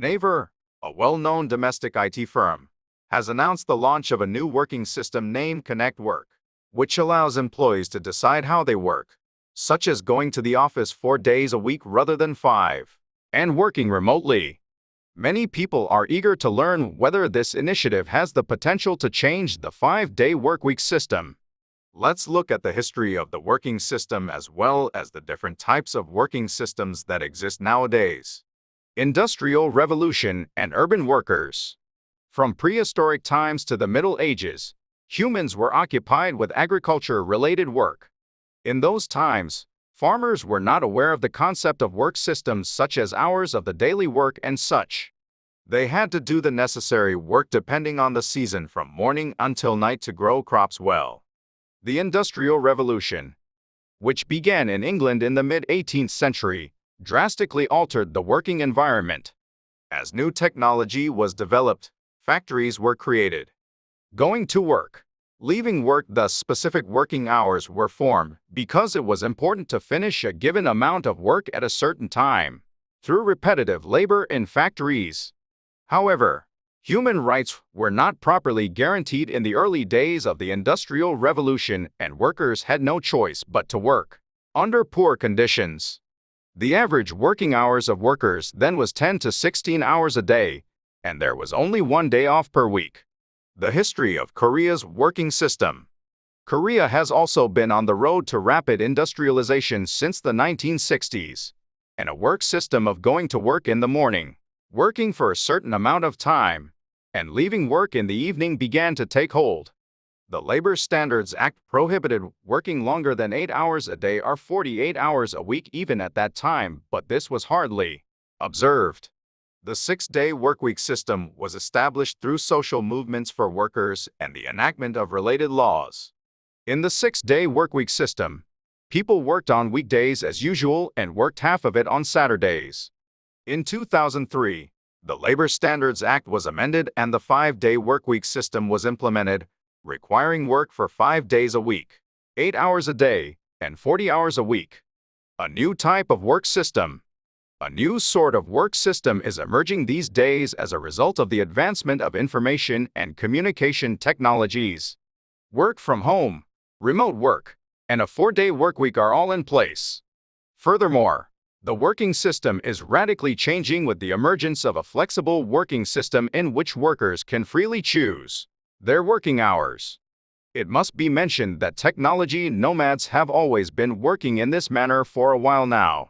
Naver, a well-known domestic IT firm, has announced the launch of a new working system named Connect Work, which allows employees to decide how they work, such as going to the office 4 days a week rather than 5, and working remotely. Many people are eager to learn whether this initiative has the potential to change the 5-day workweek system. Let's look at the history of the working system as well as the different types of working systems that exist nowadays. Industrial Revolution and urban workers. From prehistoric times to the Middle Ages, humans were occupied with agriculture-related work. In those times, farmers were not aware of the concept of work systems such as hours of the daily work and such. They had to do the necessary work depending on the season from morning until night to grow crops well. The Industrial Revolution, which began in England in the mid-18th century, drastically altered the working environment. As new technology was developed, factories were created. Going to work, leaving work, thus specific working hours were formed because it was important to finish a given amount of work at a certain time, through repetitive labor in factories. However, human rights were not properly guaranteed in the early days of the Industrial Revolution, and workers had no choice but to work under poor conditions. The average working hours of workers then was 10 to 16 hours a day, and there was only 1 day off per week. The history of Korea's working system. Korea has also been on the road to rapid industrialization since the 1960s, and a work system of going to work in the morning, working for a certain amount of time, and leaving work in the evening began to take hold. The Labor Standards Act prohibited working longer than 8 hours a day or 48 hours a week even at that time, but this was hardly observed. The 6-day workweek system was established through social movements for workers and the enactment of related laws. In the 6-day workweek system, people worked on weekdays as usual and worked half of it on Saturdays. In 2003, the Labor Standards Act was amended and the 5-day workweek system was implemented, requiring work for 5 days a week, 8 hours a day, and 40 hours a week. A new type of work system. A new sort of work system is emerging these days as a result of the advancement of information and communication technologies. Work from home, remote work, and a 4-day workweek are all in place. Furthermore, the working system is radically changing with the emergence of a flexible working system in which workers can freely choose their working hours. It must be mentioned that technology nomads have always been working in this manner for a while now.